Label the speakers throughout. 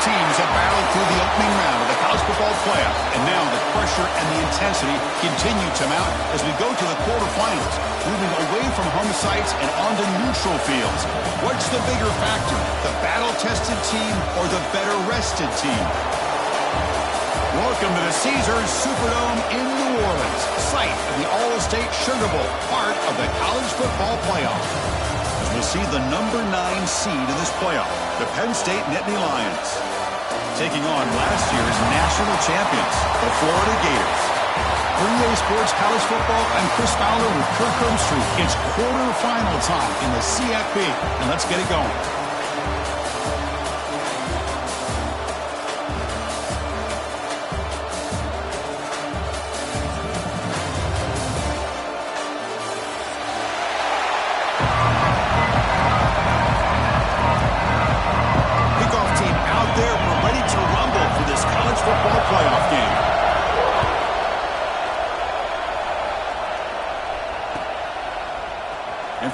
Speaker 1: teams have battled through the opening round of the college football playoff, and now the pressure and the intensity continue to mount as we go to the quarterfinals, moving away from home sites and onto neutral fields. What's the bigger factor, the battle-tested team or the better-rested team? Welcome to the Caesars Superdome in New Orleans, site of the All-State Sugar Bowl, part of the college football playoff. We'll see the number 9 seed in this playoff, the Penn State Nittany Lions, taking on last year's national champions, the Florida Gators. For EA Sports College Football, I'm Chris Fowler with Kirk Herbstreit. It's quarterfinal time in the CFP, and let's get it going.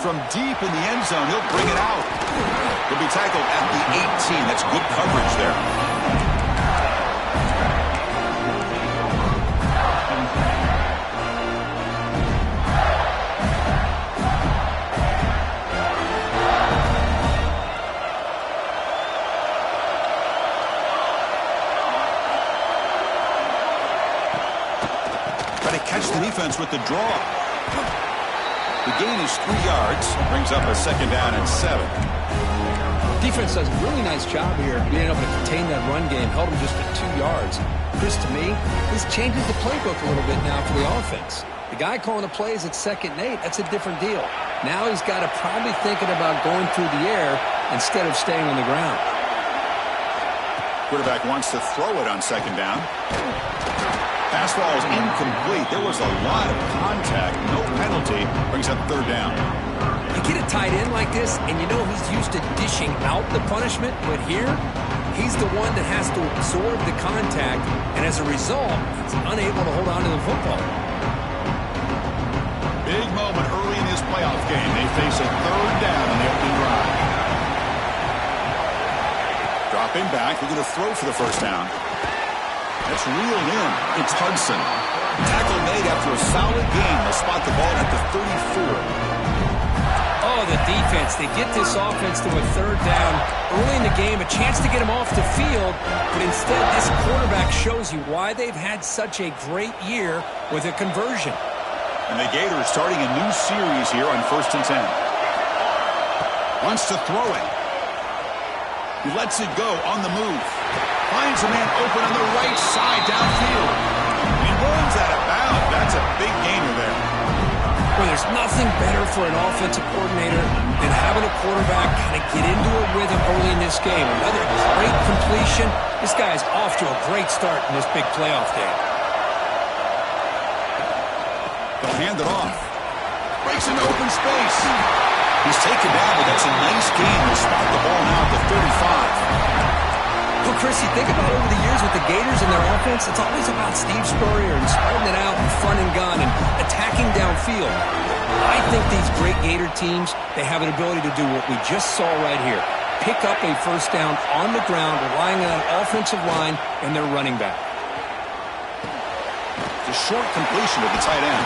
Speaker 1: From deep in the end zone, he'll bring it out. He'll be tackled at the 18. That's good coverage there. Trying to catch the defense with the draw. The gain is 3 yards, brings up a 2nd down and 7.
Speaker 2: Defense does a really nice job here being able to contain that run game, held him just at 2 yards. Chris, to me, this changes the playbook a little bit now for the offense. The guy calling the plays at 2nd and 8, that's a different deal. Now he's got to probably thinking about going through the air instead of staying on the ground.
Speaker 1: Quarterback wants to throw it on 2nd down. Pass ball is incomplete. There was a lot of contact. No penalty. Brings up 3rd down.
Speaker 2: You get a tight end like this, and you know he's used to dishing out the punishment, but here, he's the one that has to absorb the contact, and as a result, he's unable to hold on to the football.
Speaker 1: Big moment early in this playoff game. They face a 3rd down in the opening drive. Dropping back. They're going to throw for the 1st down. That's reeled in. It's Hudson. Tackle made after a solid gain. They'll spot the ball at the 34.
Speaker 2: Oh, the defense. They get this offense to a 3rd down early in the game, a chance to get him off the field, but instead this quarterback shows you why they've had such a great year with a conversion.
Speaker 1: And the Gators starting a new series here on 1st and 10. Wants to throw it. He lets it go on the move. Finds a man open on the right side downfield. He runs out of bounds. That's a big gainer there.
Speaker 2: Well, there's nothing better for an offensive coordinator than having a quarterback kind of get into a rhythm early in this game. Another great completion. This guy's off to a great start in this big playoff game.
Speaker 1: They'll hand it off. Breaks into open space. He's taken down, but that's a nice gain. They'll spot the ball now at the 35.
Speaker 2: Well, Chris, you think about over the years with the Gators and their offense, it's always about Steve Spurrier and spreading it out and front and gun and attacking downfield. I think these great Gator teams, they have an ability to do what we just saw right here. Pick up a 1st down on the ground, relying on an offensive line and their running back.
Speaker 1: The short completion of the tight end.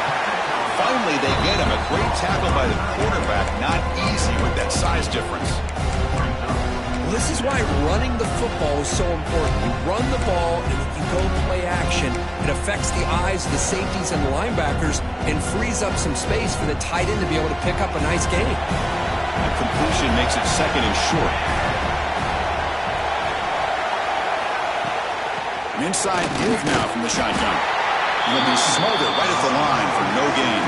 Speaker 1: Finally, they get him. A great tackle by the quarterback. Not easy with that size difference.
Speaker 2: This is why running the football is so important. You run the ball and you can go play action. It affects the eyes of the safeties and the linebackers and frees up some space for the tight end to be able to pick up a nice gain.
Speaker 1: The completion makes it 2nd and short. An inside give now from the shotgun. He'll be smothered right at the line for no gain.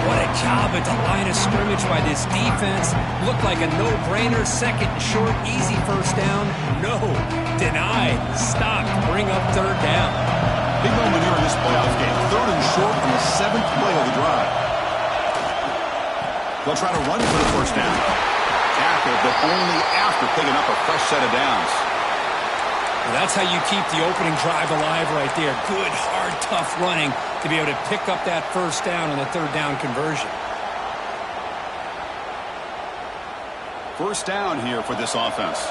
Speaker 2: What a job at the line of scrimmage by this defense. Looked like a no-brainer. 2nd and short, easy 1st down. No, denied, stopped, bring up 3rd down.
Speaker 1: Big moment here in this playoff game. 3rd and short on the 7th play of the drive. They'll try to run for the 1st down. Tackle, but only after picking up a fresh set of downs.
Speaker 2: Well, that's how you keep the opening drive alive right there. Good, hard, tough running to be able to pick up that 1st down on the 3rd down conversion.
Speaker 1: 1st down here for this offense.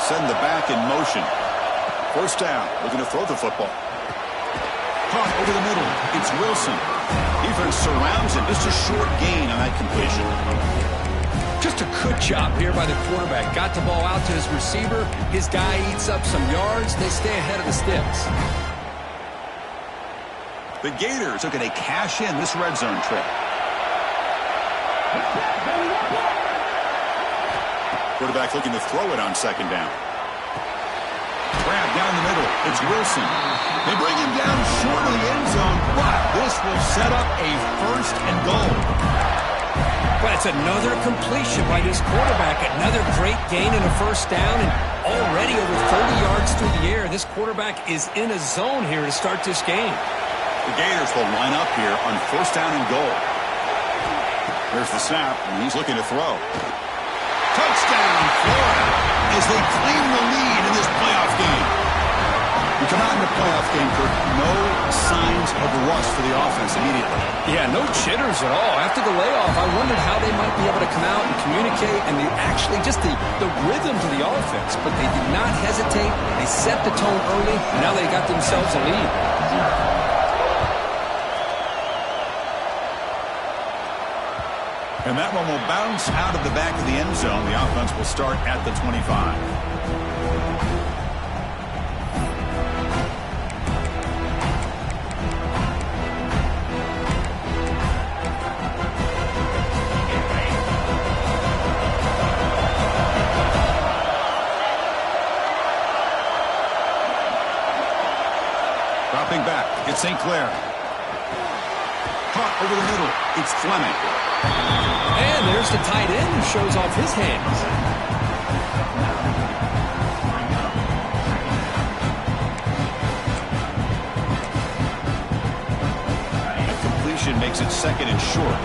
Speaker 1: Send the back in motion. First down, looking to throw the football. Caught over the middle. It's Wilson. Defense surrounds him. Just a short gain on that completion.
Speaker 2: Just a good job here by the quarterback. Got the ball out to his receiver. His guy eats up some yards. They stay ahead of the sticks.
Speaker 1: The Gators looking to cash in this red zone trip. Quarterback looking to throw it on second down. Grab down the middle. It's Wilson. They bring him down short of the end zone, but this will set up a first and goal.
Speaker 2: Well, it's another completion by this quarterback. Another great gain in a first down, and already over 30 yards through the air. This quarterback is in a zone here to start this game.
Speaker 1: The Gators will line up here on first down and goal. There's the snap, and he's looking to throw. Touchdown, Florida, as they claim the lead in this playoff game. We come out in the playoff game, Kirk, no signs of rust for the offense immediately.
Speaker 2: Yeah, no jitters at all. After the layoff, I wondered how they might be able to come out and communicate and actually just the rhythm to the offense. But they did not hesitate. They set the tone early, and now they got themselves a lead.
Speaker 1: And that one will bounce out of the back of the end zone. The offense will start at the 25. Dropping back, it's St. Clair. Caught over the middle, it's Fleming.
Speaker 2: And there's the tight end who shows off his hands.
Speaker 1: That completion makes it second and short.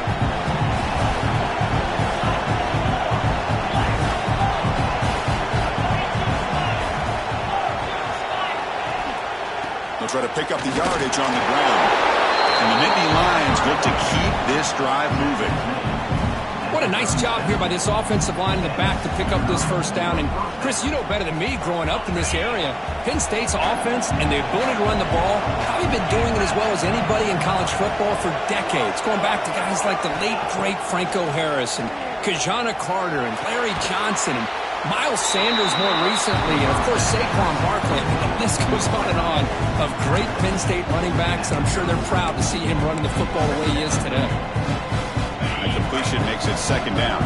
Speaker 1: They'll try to pick up the yardage on the ground. And the Nittany Lions look to keep this drive moving.
Speaker 2: What a nice job here by this offensive line in the back to pick up this first down. And, Chris, you know better than me growing up in this area. Penn State's offense and the ability to run the ball, probably been doing it as well as anybody in college football for decades, going back to guys like the late, great Franco Harris and Kajana Carter and Larry Johnson and Miles Sanders more recently, and of course Saquon Barkley. The list goes on of great Penn State running backs, and I'm sure they're proud to see him running the football the way he is today.
Speaker 1: The completion makes it second down.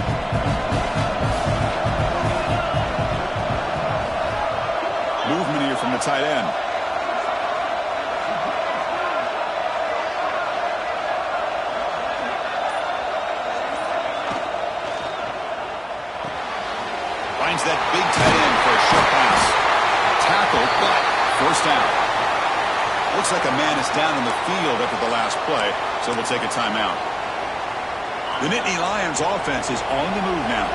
Speaker 1: Movement here from the tight end. Finds that big tight end for a short pass. Tackled, but first down. Looks like a man is down in the field after the last play, so we'll take a timeout. The Nittany Lions offense is on the move now.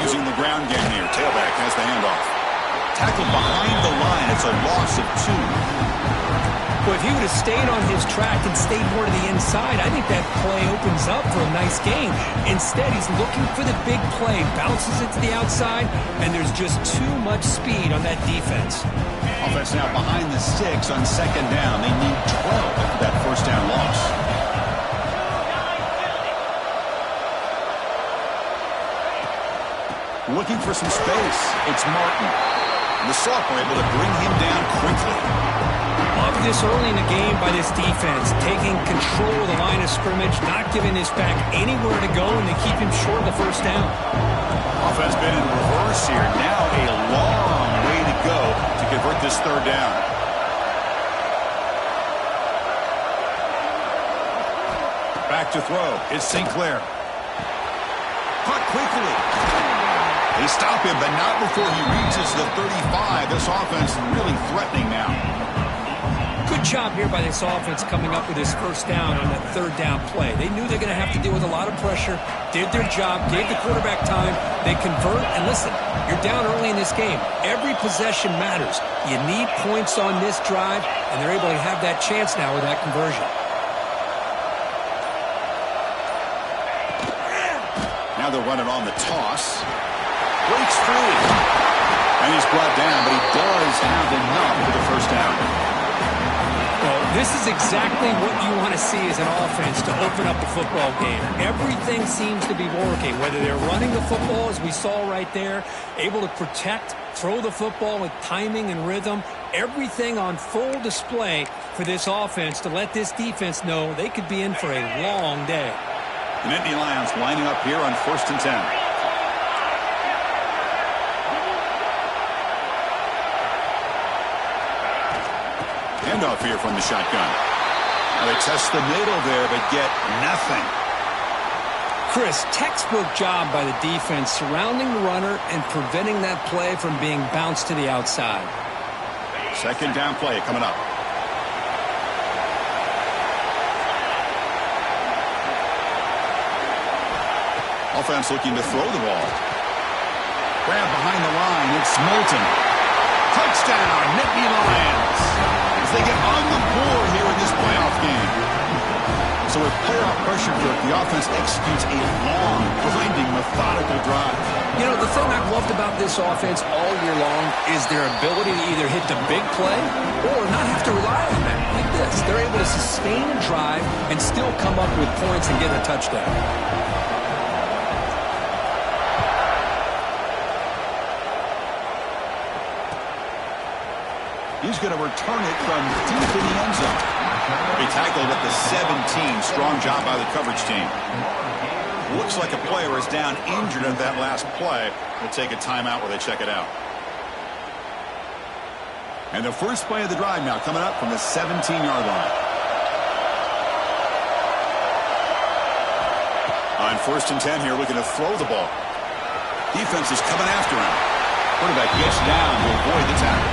Speaker 1: Using the ground game here. Tailback has the handoff. Tackled behind the line. It's a loss of 2.
Speaker 2: Well, if he would have stayed on his track and stayed more to the inside, I think that play opens up for a nice gain. Instead, he's looking for the big play, bounces it to the outside, and there's just too much speed on that defense.
Speaker 1: Offense now behind the sticks on second down. They need 12 after that first down loss. Looking for some space. It's Martin. And the sophomore able to bring him down quickly.
Speaker 2: Love this early in the game by this defense, taking control of the line of scrimmage, not giving this back anywhere to go, and they keep him short of the first down.
Speaker 1: Offense been in reverse here. Now a long way to go to convert this third down. Back to throw. It's St. Clair. Caught quickly. They stop him, but not before he reaches the 35. This offense really threatening now.
Speaker 2: Good Good job here by this offense coming up with this first down on that third down play. They knew they're going to have to deal with a lot of pressure, did their job, gave the quarterback time, they convert, and listen, you're down early in this game. Every possession matters. You need points on this drive, and they're able to have that chance now with that conversion.
Speaker 1: Now they're running on the toss. Breaks free. And he's brought down, but he does have enough for the first down.
Speaker 2: Well, this is exactly what you want to see as an offense to open up the football game. Everything seems to be working, whether they're running the football, as we saw right there, able to protect, throw the football with timing and rhythm, everything on full display for this offense to let this defense know they could be in for a long day.
Speaker 1: The Nittany Lions lining up here on 1st and 10. Handoff here from the shotgun. Well, they test the middle there, but get nothing.
Speaker 2: Chris, textbook job by the defense surrounding the runner and preventing that play from being bounced to the outside.
Speaker 1: Second down play coming up. Offense looking to throw the ball. Grab behind the line. It's Moulton. Touchdown, Nittany Lions. As they get on the board here in this playoff game. So with playoff pressure grip, the offense executes a long, grinding, methodical drive.
Speaker 2: You know, the thing I've loved about this offense all year long is their ability to either hit the big play or not have to rely on that like this. They're able to sustain a drive and still come up with points and get a touchdown.
Speaker 1: He's going to return it from deep in the end zone. He tackled at the 17. Strong job by the coverage team. Looks like a player is down injured at that last play. We'll take a timeout while they check it out. And the first play of the drive now coming up from the 17-yard line. On 1st and 10 here, looking to throw the ball. Defense is coming after him. Quarterback gets down to avoid the tackle.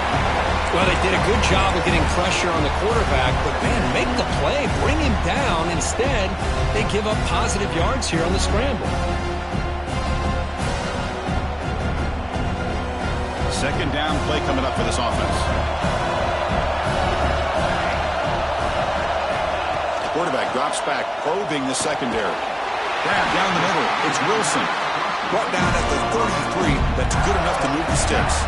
Speaker 2: Well, they did a good job of getting pressure on the quarterback, but, man, make the play, bring him down. Instead, they give up positive yards here on the scramble.
Speaker 1: Second down play coming up for this offense. The quarterback drops back, probing the secondary. Grab down the middle. It's Wilson. Brought down at the 33. That's good enough to move the sticks.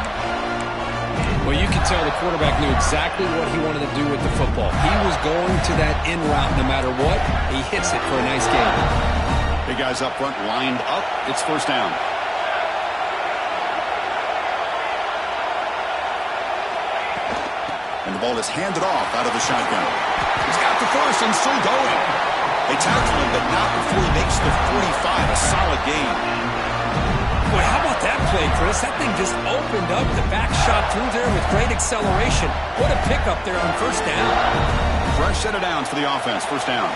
Speaker 2: Well, you can tell the quarterback knew exactly what he wanted to do with the football. He was going to that in route no matter what. He hits it for a nice game.
Speaker 1: Big guys up front lined up. It's first down. And the ball is handed off out of the shotgun. He's got the first and still going. They tackle him, but not before he makes the 45. A solid gain.
Speaker 2: Boy, how about that play, Chris? That thing just opened up. The back shot through there with great acceleration. What a pickup there on first down.
Speaker 1: Fresh set of downs for the offense. First down.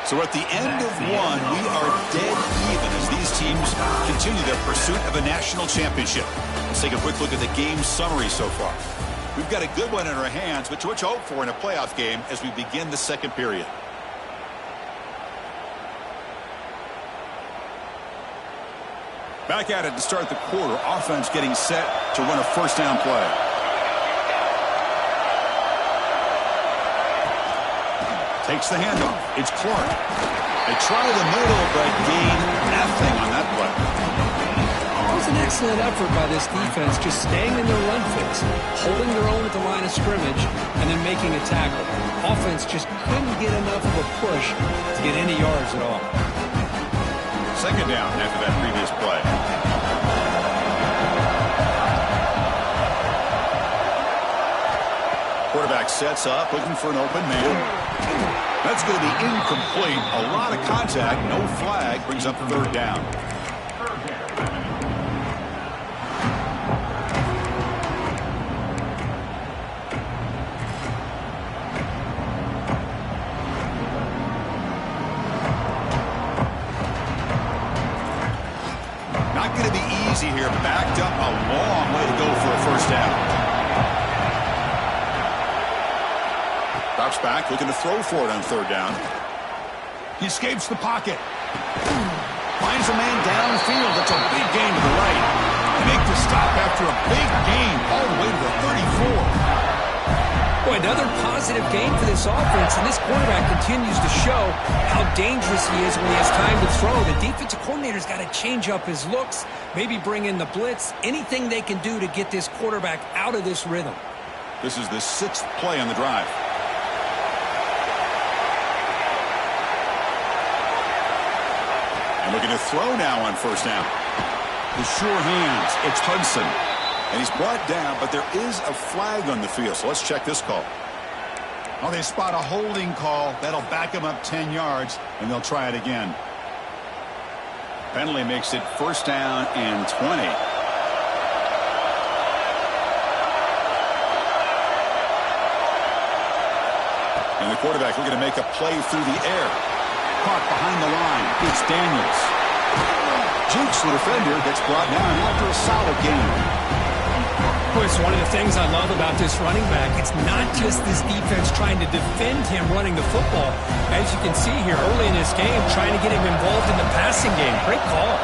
Speaker 1: So at the end of one, we are dead even as these teams continue their pursuit of a national championship. Let's take a quick look at the game summary so far. We've got a good one in our hands, but what you hope for in a playoff game as we begin the second period. Back at it to start the quarter. Offense getting set to run a first down play. Takes the handoff. It's Clark. They try the middle, but gain nothing on that play.
Speaker 2: It was an excellent effort by this defense, just staying in their run fits, holding their own at the line of scrimmage, and then making a tackle. Offense just couldn't get enough of a push to get any yards at all.
Speaker 1: Second down after that previous play. Quarterback sets up, looking for an open man. That's going to be incomplete. A lot of contact, no flag, brings up third down. Not going to be easy here backed up a long way to go for a first down. Drops back, looking to throw for it on third down. He escapes the pocket. Finds a man downfield. That's a big gain to the right. They make the stop after a big gain all the way to the 34.
Speaker 2: Boy, another positive game for this offense, and this quarterback continues to show how dangerous he is when he has time to throw. The defensive coordinator's got to change up his looks, maybe bring in the blitz, anything they can do to get this quarterback out of this rhythm.
Speaker 1: This is the 6th play on the drive. And looking to throw now on first down. The sure hands, it's Hudson. And he's brought down, but there is a flag on the field. So let's check this call. Oh, they spot a holding call. That'll back him up 10 yards, and they'll try it again. Penalty makes it first down and 20. And the quarterback looking to make a play through the air. Caught behind the line. It's Daniels. Jukes the defender, gets brought down after a solid game.
Speaker 2: Boy, it's one of the things I love about this running back. It's not just this defense trying to defend him running the football. As you can see here early in this game, trying to get him involved in the passing game. Great call.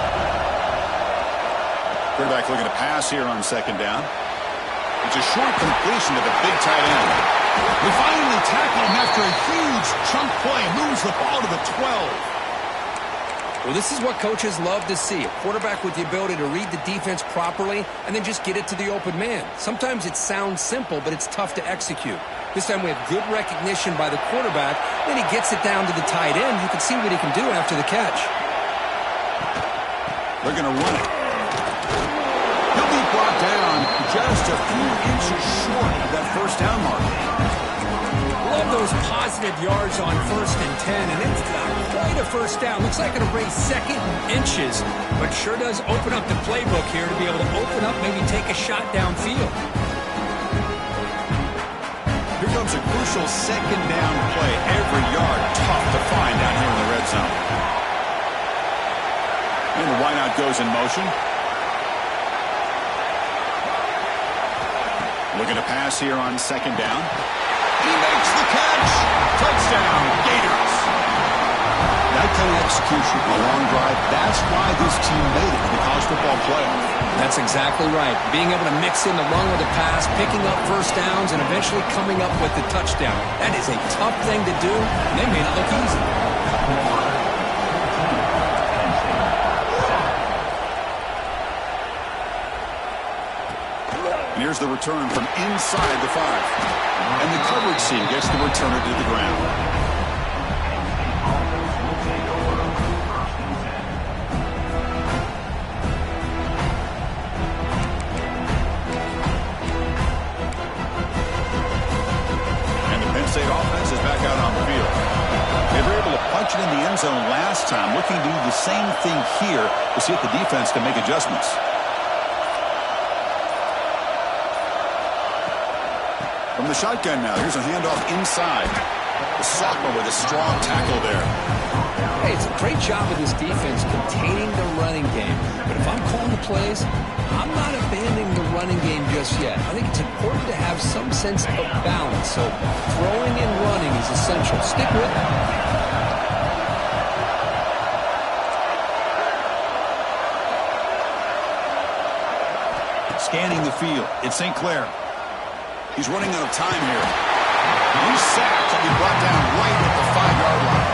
Speaker 1: Quarterback looking to pass here on second down. It's a short completion to the big tight end. We finally tackle him after a huge chunk play. Moves the ball to the 12.
Speaker 2: Well, this is what coaches love to see. A quarterback with the ability to read the defense properly and then just get it to the open man. Sometimes it sounds simple, but it's tough to execute. This time we have good recognition by the quarterback. Then he gets it down to the tight end. You can see what he can do after the catch.
Speaker 1: They're going to run it. He'll be brought down just a few inches short of that first down mark.
Speaker 2: Love those positive yards on 1st and 10, and it's not quite a first down. Looks like it'll raise second inches, but sure does open up the playbook here to be able to open up, maybe take a shot downfield.
Speaker 1: Here comes a crucial second down play. Every yard tough to find down here in the red zone. And the wideout goes in motion. Looking to pass here on second down. He makes the catch. Touchdown, Gators. That kind of execution, a long drive, that's why this team made it in the college football playoff.
Speaker 2: That's exactly right. Being able to mix in the run with the pass, picking up first downs, and eventually coming up with the touchdown. That is a tough thing to do, and they made it look easy.
Speaker 1: And here's the return from inside the 5. And the coverage team gets the returner to the ground. And the Penn State offense is back out on the field. They were able to punch it in the end zone last time, looking to do the same thing here to see if the defense can make adjustments. From the shotgun now, here's a handoff inside. The sophomore with a strong tackle there.
Speaker 2: Hey, it's a great job of this defense containing the running game. But if I'm calling the plays, I'm not abandoning the running game just yet. I think it's important to have some sense of balance. So throwing and running is essential. Stick with it.
Speaker 1: Scanning the field. It's St. Clair. He's running out of time here. He's sacked and he brought down right at the 5-yard line.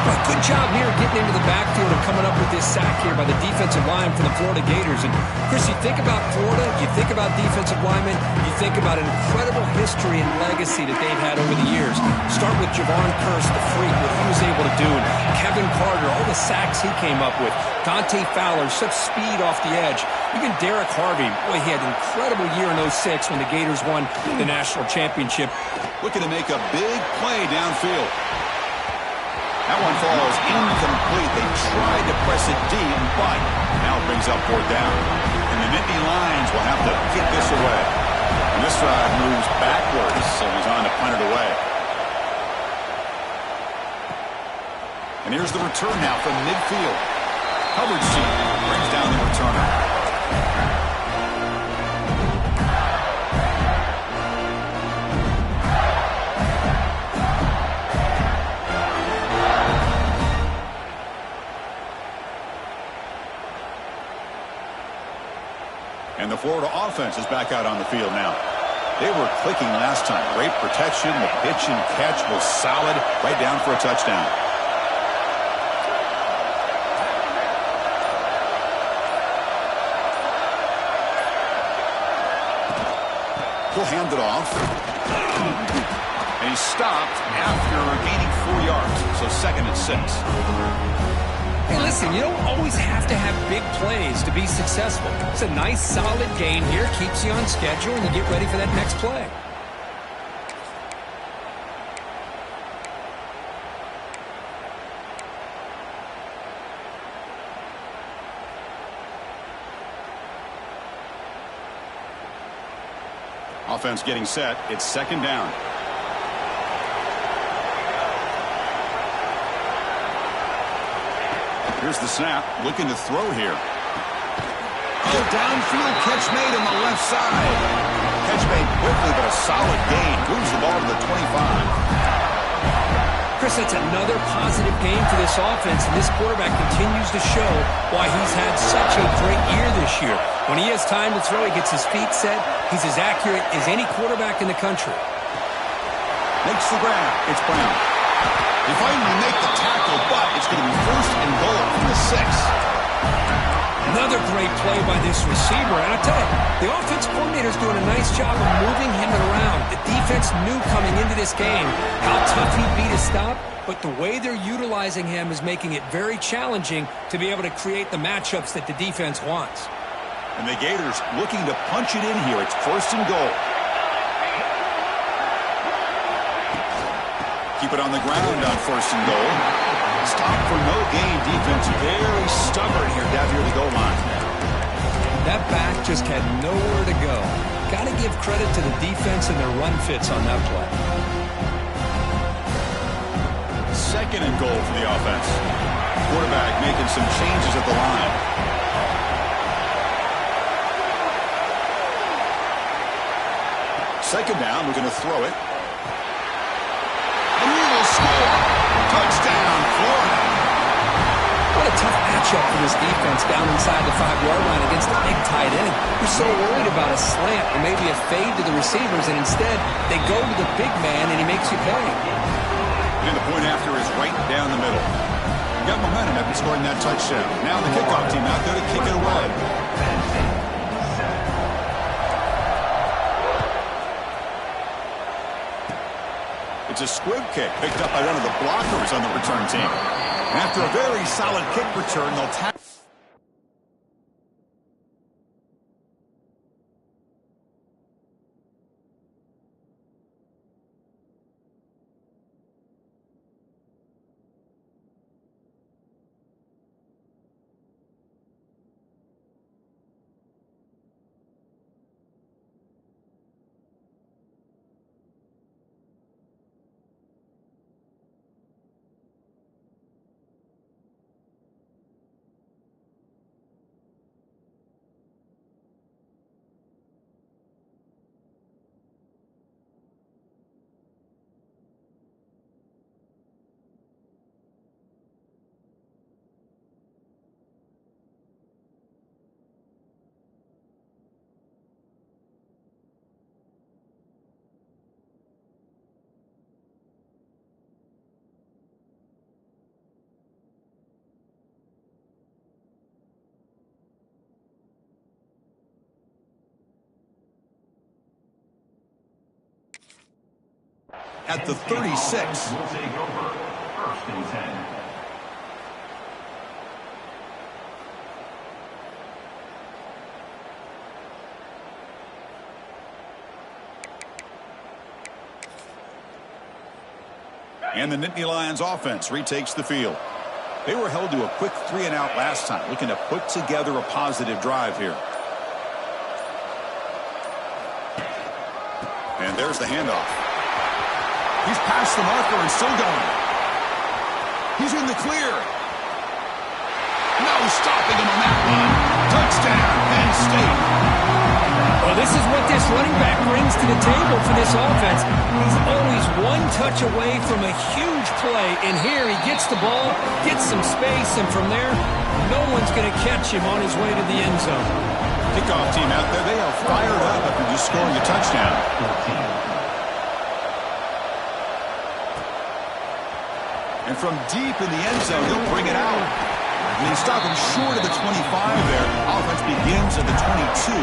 Speaker 2: But good job here getting into the backfield and coming up with this sack here by the defensive line for the Florida Gators. And, Chris, you think about Florida, you think about defensive linemen, you think about an incredible history and legacy that they've had over the years. Start with Javon Kearse, the freak, what he was able to do. And Kevin Carter, all the sacks he came up with. Dante Fowler, such speed off the edge. Even Derek Harvey, boy, he had an incredible year in 06 when the Gators won the national championship.
Speaker 1: Looking to make a big play downfield. That one falls incomplete. They tried to press it deep, but now it brings up 4th down. And the Nittany Lions will have to kick this away. And this drive moves backwards, so he's on to punt it away. And here's the return now from midfield. Coverage team brings down the returner. offense is back out on the field now. They were clicking last time. Great protection. The pitch and catch was solid. Right down for a touchdown. He'll hand it off. And he's stopped after gaining 4 yards. So 2nd and 6.
Speaker 2: Hey, listen, you don't always have to have big plays to be successful. It's a nice, solid gain here. Keeps you on schedule, and you get ready for that next play.
Speaker 1: Offense getting set. It's 2nd down. Here's the snap. Looking to throw here. Oh, downfield catch made on the left side. Catch made quickly, but a solid gain. Moves the ball to the 25.
Speaker 2: Chris, that's another positive game for this offense, and this quarterback continues to show why he's had such a great year this year. When he has time to throw, he gets his feet set. He's as accurate as any quarterback in the country.
Speaker 1: Makes the grab. It's Brown. They finally make the tackle, but it's going to be 1st and goal from the 6.
Speaker 2: Another great play by this receiver. And I tell you, the offense coordinator's doing a nice job of moving him around. The defense knew coming into this game how tough he'd be to stop, but the way they're utilizing him is making it very challenging to be able to create the matchups that the defense wants.
Speaker 1: And the Gators looking to punch it in here. It's 1st and goal. Keep it on the ground on 1st and goal. Stop for no gain. Defense very stubborn here down near the goal line.
Speaker 2: That back just had nowhere to go. Got to give credit to the defense and their run fits on that play.
Speaker 1: 2nd and goal for the offense. Quarterback making some changes at the line. Second down, we're going to throw it. And we will score. Touchdown, Florida.
Speaker 2: What a tough matchup for this defense down inside the 5-yard line against the big tight end. You're so worried about a slant or maybe a fade to the receivers, and instead they go to the big man and he makes you pay.
Speaker 1: And the point after is right down the middle. Got momentum after scoring that touchdown. Now the kickoff team out there to kick it away. It's a squib kick picked up by one of the blockers on the return team. And after a very solid kick return, they'll tap. At the 36.
Speaker 3: We'll take over 1st and 10.
Speaker 1: And the Nittany Lions offense retakes the field. They were held to a quick 3-and-out last time, looking to put together a positive drive here. And there's the handoff. He's past the marker and still going. He's in the clear. No stopping him on that one. Touchdown, Penn State.
Speaker 2: Well, this is what this running back brings to the table for this offense. He's always one touch away from a huge play. And here he gets the ball, gets some space, and from there, no one's going to catch him on his way to the end zone.
Speaker 1: Kickoff team out there, they are fired up after just scoring a touchdown. And from deep in the end zone, they'll bring it out. And they stop him short of the 25 there. Offense begins at the 22.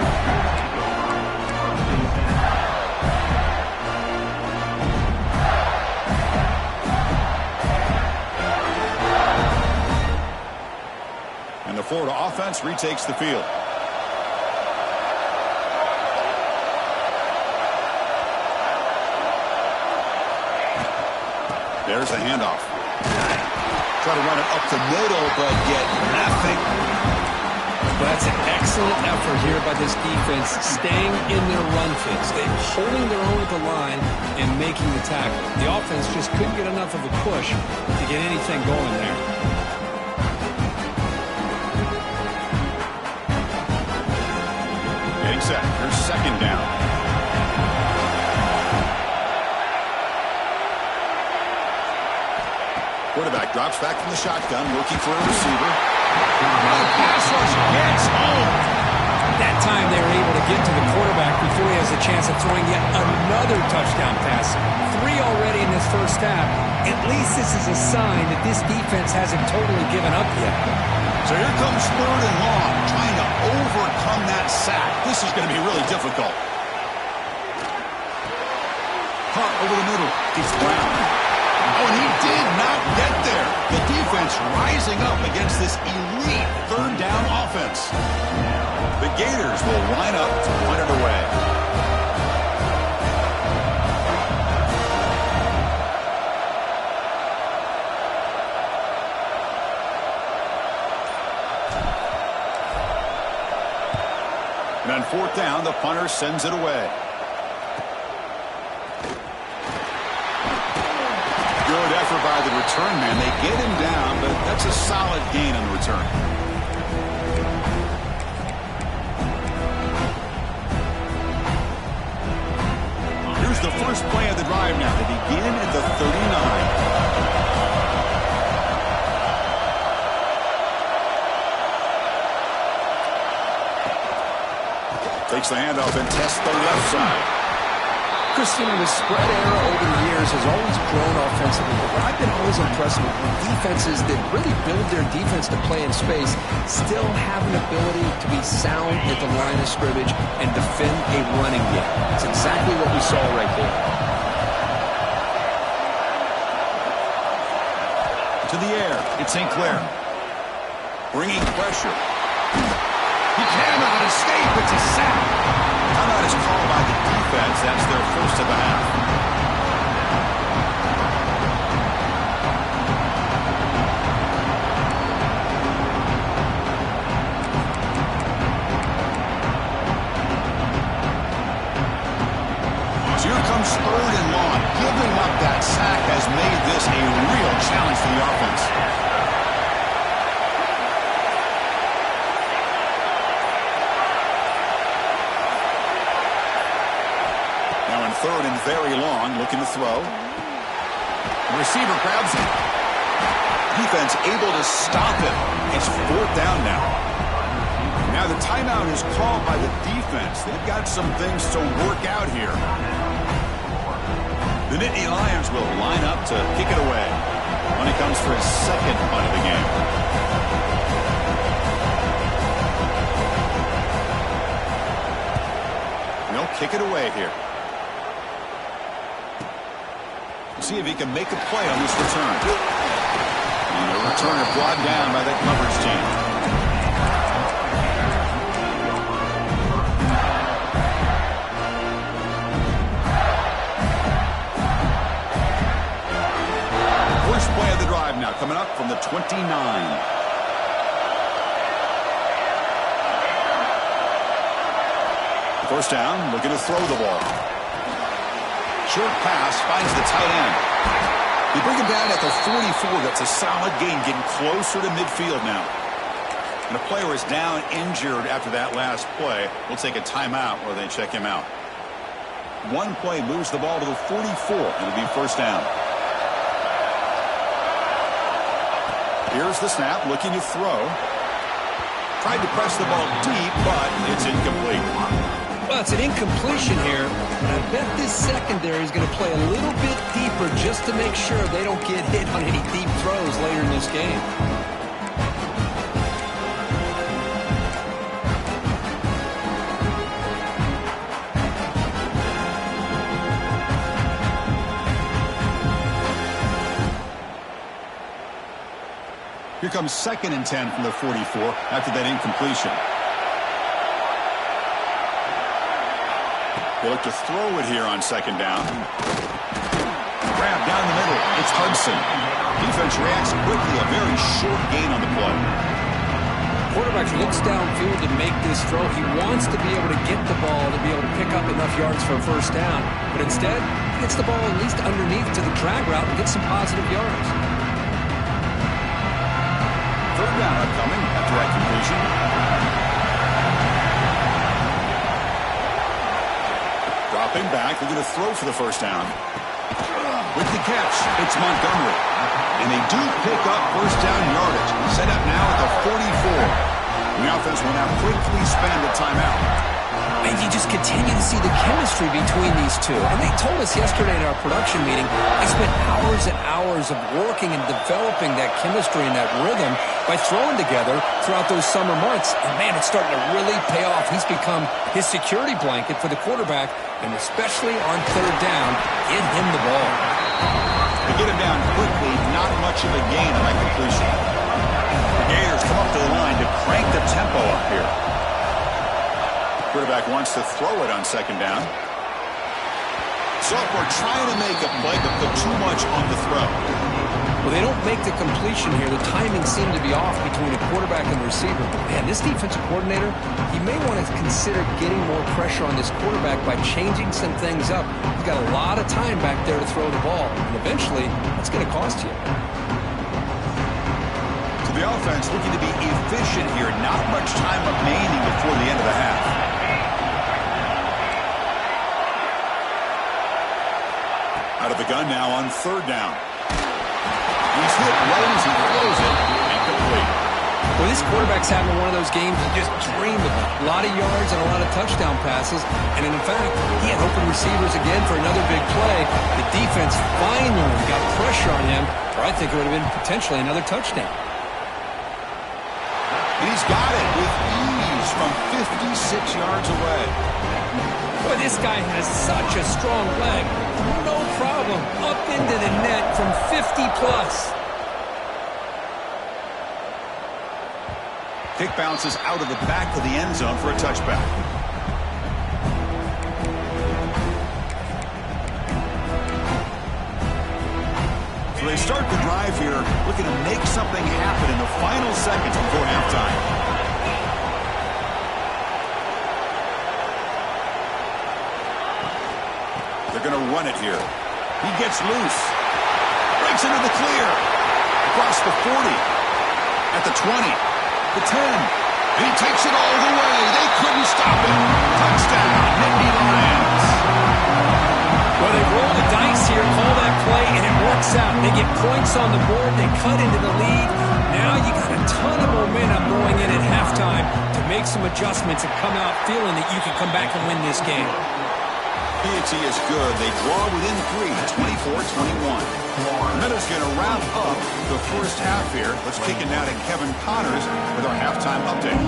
Speaker 1: And the Florida offense retakes the field. There's the handoff. Try to run it up the middle, but get nothing.
Speaker 2: Well, that's an excellent effort here by this defense, staying in their run fix. They're holding their own at the line and making the tackle. The offense just couldn't get enough of a push to get anything going there.
Speaker 1: Getting set. Here's second down. Quarterback drops back from the shotgun, looking for a receiver. The pass rush gets home.
Speaker 2: That time they were able to get to the quarterback before he has a chance of throwing yet another touchdown pass. 3 already in this first half. At least this is a sign that this defense hasn't totally given up yet.
Speaker 1: So here comes third and long, trying to overcome that sack. This is going to be really difficult. Hunt over the middle. It's Brown. Oh, and he did not get there. The defense rising up against this elite third down offense. The Gators will line up to punt it away. And on fourth down, the punter sends it away. Good effort by the return man. They get him down, but that's a solid gain on the return. Here's the first play of the drive now. They begin at the 39. Takes the handoff and tests the left side.
Speaker 2: Christian, the spread era over the years has always grown offensively, but what I've been always impressed with defenses that really build their defense to play in space still have an ability to be sound at the line of scrimmage and defend a running game. That's exactly what we saw right there.
Speaker 1: To the air, it's St. Clair. Bringing pressure. He cannot escape. It's a sack. Timeout is called by the defense. That's their first of the half. So here comes third and long. Giving up that sack has made this a real challenge for the offense. Third and very long, looking to throw. The receiver grabs it. Defense able to stop him. It's fourth down now. Now the timeout is called by the defense. They've got some things to work out here. The Nittany Lions will line up to kick it away when it comes for his second punt of the game. And they'll kick it away here. See if he can make a play on this return. And the returner brought down by that coverage team. First play of the drive now coming up from the 29. First down, looking to throw the ball. Short pass finds the tight end. They bring him down at the 44. That's a solid gain, getting closer to midfield now. And the player is down injured after that last play. We'll take a timeout where they check him out. One play moves the ball to the 44. It'll be first down. Here's the snap, looking to throw. Tried to press the ball deep, but it's incomplete.
Speaker 2: Well, it's an incompletion here, and I bet this secondary is going to play a little bit deeper just to make sure they don't get hit on any deep throws later in this game.
Speaker 1: Here comes 2nd and 10 from the 44 after that incompletion. They look to throw it here on 2nd down. Grab down the middle. It's Hudson. Defense reacts quickly. A very short gain on the play.
Speaker 2: Quarterback looks downfield to make this throw. He wants to be able to get the ball to be able to pick up enough yards for a first down. But instead, he gets the ball at least underneath to the drag route and gets some positive yards.
Speaker 1: 3rd down upcoming after that completion. Dropping back, they're going to throw for the first down. With the catch, it's Montgomery. And they do pick up first down yardage. Set up now at the 44. The offense will now quickly spend a timeout.
Speaker 2: And you just continue to see the chemistry between these two. And they told us yesterday in our production meeting, they spent hours and hours of working and developing that chemistry and that rhythm by throwing together throughout those summer months. And, man, it's starting to really pay off. He's become his security blanket for the quarterback, and especially on 3rd down, get him the ball.
Speaker 1: They get him down quickly, not much of a gain on that completion. The Gators come up to the line to crank the tempo up here. Quarterback wants to throw it on 2nd down. Sophomore trying to make a play, but put too much on the throw.
Speaker 2: Well, they don't make the completion here. The timing seemed to be off between a quarterback and the receiver. But, man, this defensive coordinator, he may want to consider getting more pressure on this quarterback by changing some things up. He's got a lot of time back there to throw the ball. And eventually, that's going to cost you.
Speaker 1: So the offense looking to be efficient here. Not much time remaining before the end of the half. Out of the gun now on 3rd down. He's hit right as he throws it. Incomplete.
Speaker 2: Well, this quarterback's having one of those games you just dream of. A lot of yards and a lot of touchdown passes. And in fact, he had open receivers again for another big play. The defense finally got pressure on him, or I think it would have been potentially another touchdown.
Speaker 1: And he's got it with ease from 56 yards away.
Speaker 2: Boy, this guy has such a strong leg. No problem. Up into the net from 50-plus.
Speaker 1: Kick bounces out of the back of the end zone for a touchback. So they start the drive here, looking to make something happen in the final seconds before halftime. They're going to run it here. He gets loose. Breaks into the clear. Across the 40. At the 20. The 10. And he takes it all the way. They couldn't stop him. Touchdown, Nittany Lions.
Speaker 2: Well, they roll the dice here, call that play, and it works out. They get points on the board. They cut into the lead. Now you got a ton of momentum going in at halftime to make some adjustments and come out feeling that you can come back and win this game.
Speaker 1: P&T is good. They draw within 3, 24-21. Meadows going to wrap up the first half here. Let's kick it now to Kevin Connors with our halftime update.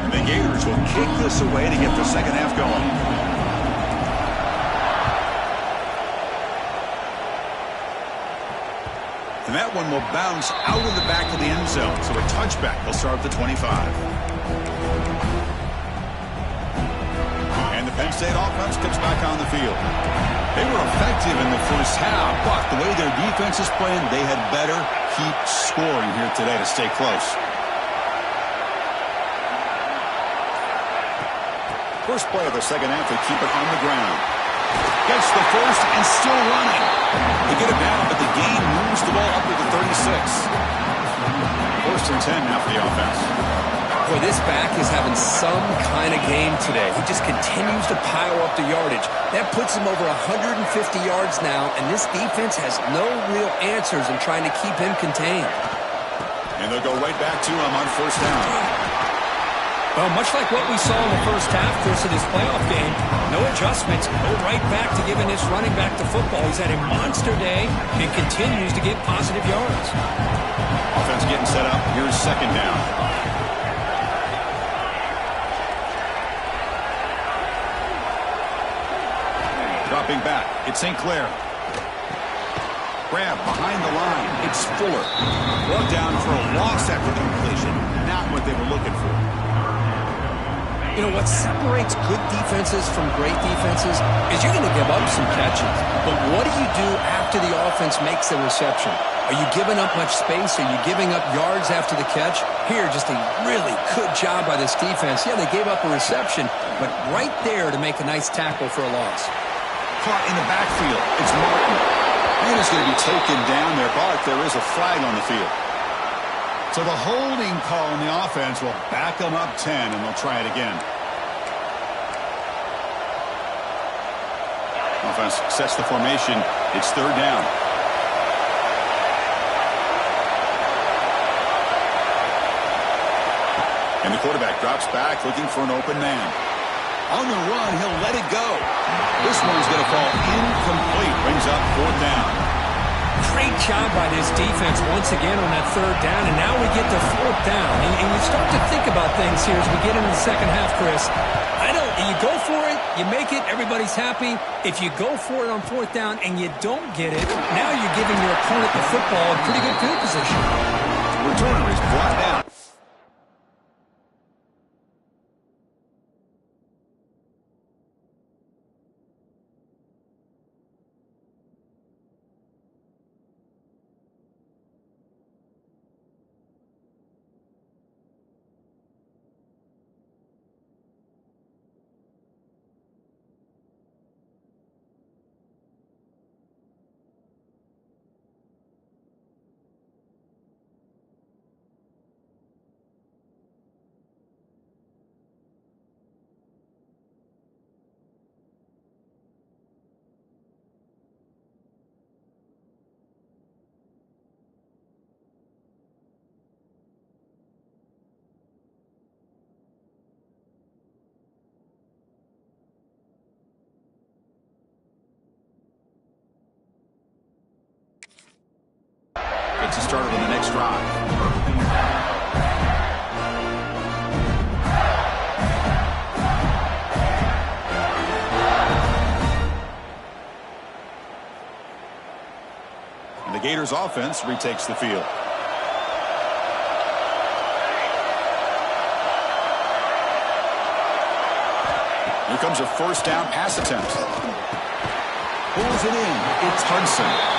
Speaker 1: And the Gators will kick this away to get the second half going. And that one will bounce out of the back of the end zone. So a touchback. They'll start at the 25. Penn State offense comes back on the field. They were effective in the first half, but the way their defense is playing, they had better keep scoring here today to stay close. First play of the second half, they keep it on the ground. Gets the first and still running. They get it down, but the gain moves the ball up to the 36. 1st and 10 now for the offense.
Speaker 2: Boy, this back is having some kind of game today. He just continues to pile up the yardage. That puts him over 150 yards now, and this defense has no real answers in trying to keep him contained.
Speaker 1: And they'll go right back to him on first down.
Speaker 2: Well, much like what we saw in the first half, Chris, of this playoff game, no adjustments, go right back to giving this running back the football. He's had a monster day and continues to get positive yards.
Speaker 1: Offense getting set up. Here's second down. Dropping back. It's St. Clair. Grab behind the line. It's Fuller. Brought down for a loss after the completion. Not what they were looking for.
Speaker 2: You know, what separates good defenses from great defenses is you're going to give up some catches. But what do you do after the offense makes the reception? Are you giving up much space? Are you giving up yards after the catch? Here, just a really good job by this defense. Yeah, they gave up a reception, but right there to make a nice tackle for a loss.
Speaker 1: Caught in the backfield. It's Martin. And he's going to be taken down there, but there is a flag on the field. So the holding call on the offense will back them up 10, and they'll try it again. Offense sets the formation. It's third down. And the quarterback drops back looking for an open man. On the run, he'll let it go. This one's going to fall incomplete. Brings up fourth down.
Speaker 2: Great job by this defense once again on that third down, and now we get to fourth down. And you start to think about things here as we get into the second half, Chris. You go for it, you make it, everybody's happy. If you go for it on fourth down and you don't get it, now you're giving your opponent the football in pretty good field position.
Speaker 1: Returner is brought down. Gets us started on the next drive. And the Gators offense retakes the field. Here comes a first down pass attempt. Pulls it in. It's Hudson.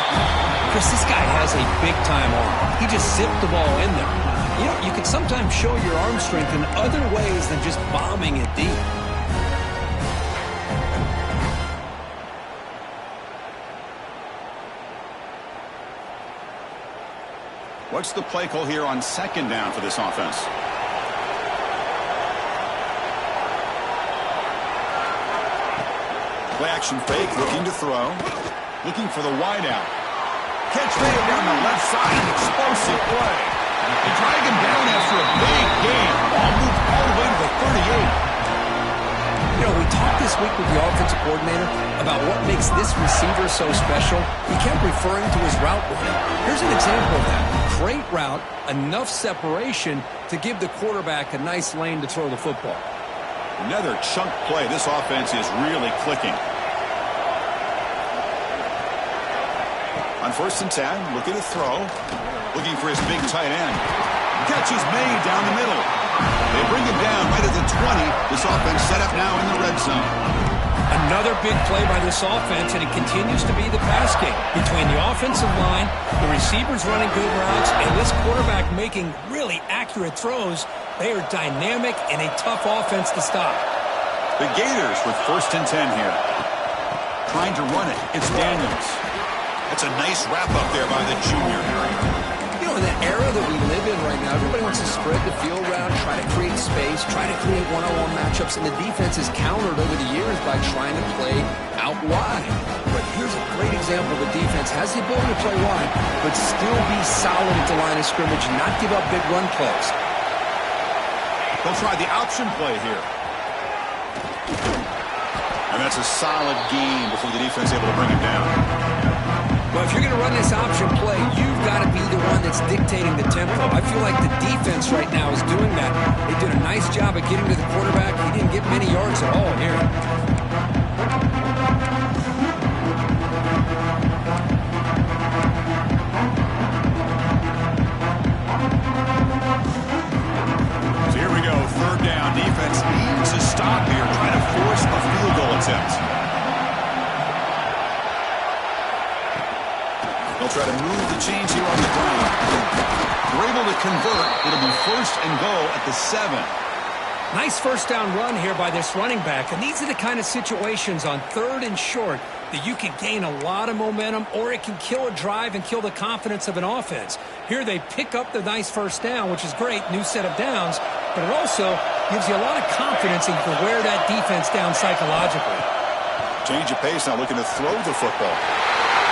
Speaker 2: Chris, this guy has a big-time arm. He just zipped the ball in there. You know, you can sometimes show your arm strength in other ways than just bombing it deep.
Speaker 1: What's the play call here on second down for this offense? Play action fake, looking to throw. Looking for the wideout. Catch made down the left side, an explosive play. They drag him down after a big gain. Ball moved all the way to the 38.
Speaker 2: You know, we talked this week with the offensive coordinator about what makes this receiver so special. He kept referring to his route running. Here's an example of that. Great route, enough separation to give the quarterback a nice lane to throw the football.
Speaker 1: Another chunk play. This offense is really clicking. On first and 10, looking to throw. Looking for his big tight end. Catch is made down the middle. They bring him down right at the 20. This offense set up now in the red zone.
Speaker 2: Another big play by this offense, and it continues to be the pass game. Between the offensive line, the receivers running good routes, and this quarterback making really accurate throws, they are dynamic and a tough offense to stop.
Speaker 1: The Gators with first and 10 here. Trying to run it. It's Daniels. That's a nice wrap up there by the junior.
Speaker 2: You know, in the era that we live in right now, everybody wants to spread the field around, try to create space, try to create one-on-one matchups, and the defense is countered over the years by trying to play out wide. But here's a great example. The defense has the ability to play wide, but still be solid at the line of scrimmage and not give up big run plays.
Speaker 1: They'll try the option play here. And that's a solid gain before the defense is able to bring it down.
Speaker 2: Well, if you're going to run this option play, you've got to be the one that's dictating the tempo. I feel like the defense right now is doing that. They did a nice job of getting to the quarterback. He didn't get many yards at all here.
Speaker 1: So here we go, third down. Defense needs a stop here, trying to force a field goal attempt. They'll try to move the chains here on the ground. They're able to convert. It'll be first and goal at the 7.
Speaker 2: Nice first down run here by this running back. And these are the kind of situations on 3rd and short that you can gain a lot of momentum, or it can kill a drive and kill the confidence of an offense. Here they pick up the nice first down, which is great, new set of downs, but it also gives you a lot of confidence and you can wear that defense down psychologically.
Speaker 1: Change of pace now, looking to throw the football.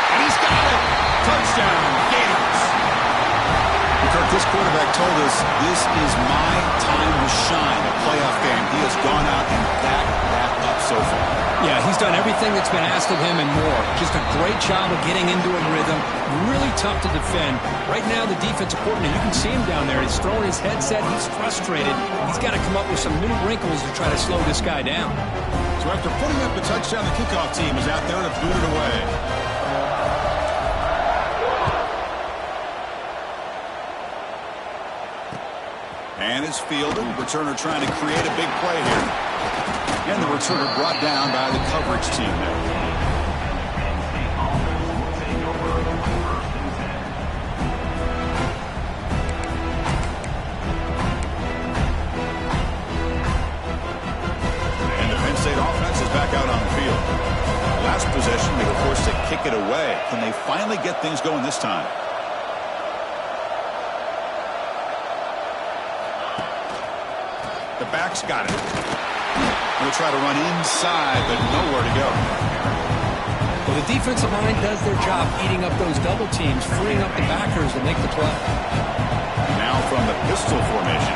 Speaker 1: And he's got it! Touchdown, Gators! Kirk, this quarterback told us this is my time to shine, a playoff game. He has gone out and backed that up so far.
Speaker 2: Yeah, he's done everything that's been asked of him and more. Just a great job of getting into a rhythm. Really tough to defend. Right now, the defensive coordinator, you can see him down there. He's throwing his headset. He's frustrated. He's got to come up with some new wrinkles to try to slow this guy down.
Speaker 1: So after putting up the touchdown, the kickoff team is out there to boot it away. And it's fielded. Returner trying to create a big play here. And the returner brought down by the coverage team there. And the Penn State offense is back out on the field. Last possession, they were forced to kick it away. Can they finally get things going this time? The back's got it. They'll try to run inside, but nowhere to go.
Speaker 2: Well, the defensive line does their job eating up those double teams, freeing up the backers to make the play.
Speaker 1: Now from the pistol formation.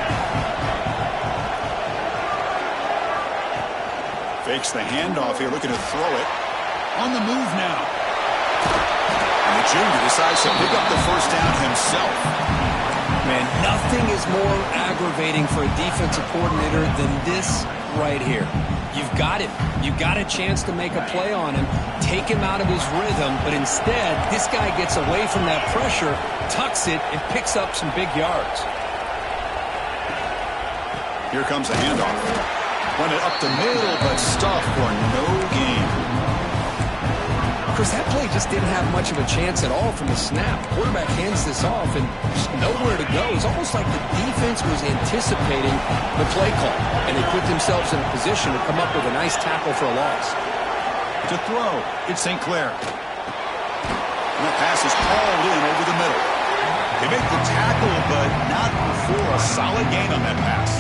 Speaker 1: Fakes the handoff here, looking to throw it. On the move now. And the junior decides to pick up the first down himself.
Speaker 2: Man, nothing is more aggravating for a defensive coordinator than this right here. You've got it. You've got a chance to make a play on him, take him out of his rhythm, but instead, this guy gets away from that pressure, tucks it, and picks up some big yards.
Speaker 1: Here comes the handoff. Run it up the middle, but stuffed for no gain.
Speaker 2: Of course, that play just didn't have much of a chance at all from the snap. Quarterback hands this off and just nowhere to go. It's almost like the defense was anticipating the play call, and they put themselves in a position to come up with a nice tackle for a loss.
Speaker 1: To throw, it's St. Clair. And that pass is hauled in over the middle. They make the tackle, but not before a solid gain on that pass.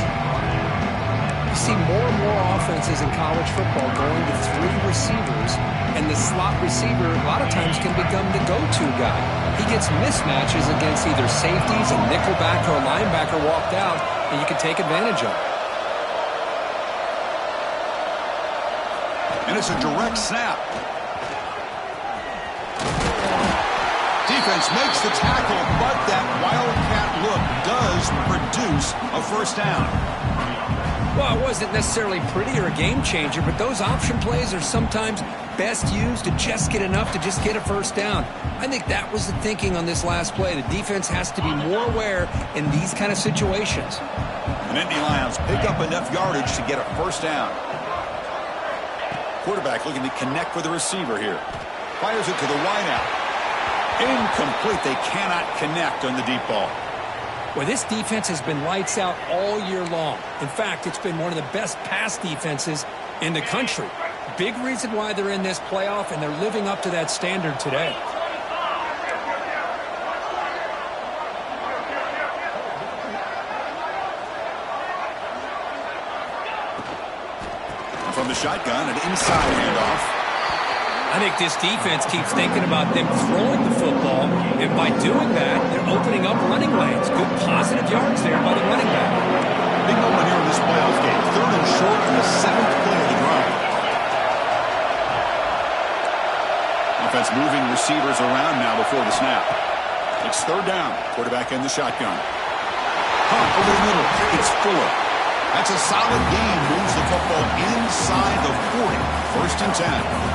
Speaker 2: You see more and more offenses in college football going to 3 receivers, and the slot receiver a lot of times can become the go-to guy. He gets mismatches against either safeties, a nickelback, or a linebacker walked out, and you can take advantage of it.
Speaker 1: And it's a direct snap. Defense makes the tackle, but that wildcat look does produce a first down.
Speaker 2: Well, it wasn't necessarily pretty or a game changer, but those option plays are sometimes best used to just get enough to just get a first down. I think that was the thinking on this last play. The defense has to be more aware in these kind of situations.
Speaker 1: And Indy Lions pick up enough yardage to get a first down. Quarterback looking to connect with the receiver here. Fires it to the wideout. Incomplete. They cannot connect on the deep ball.
Speaker 2: Well, this defense has been lights out all year long. In fact, it's been one of the best pass defenses in the country. Big reason why they're in this playoff, and they're living up to that standard today.
Speaker 1: shotgun, an inside handoff.
Speaker 2: I think this defense keeps thinking about them throwing the football, and by doing that, they're opening up running lanes. Good positive yards there by the running back.
Speaker 1: Big moment here in this playoff game. 3rd and short on the 7th play of the drive. Offense moving receivers around now before the snap. It's 3rd down. Quarterback in the shotgun. Pump over the middle. It's Fuller. That's a solid gain. Moves the football inside the 40. 1st and 10.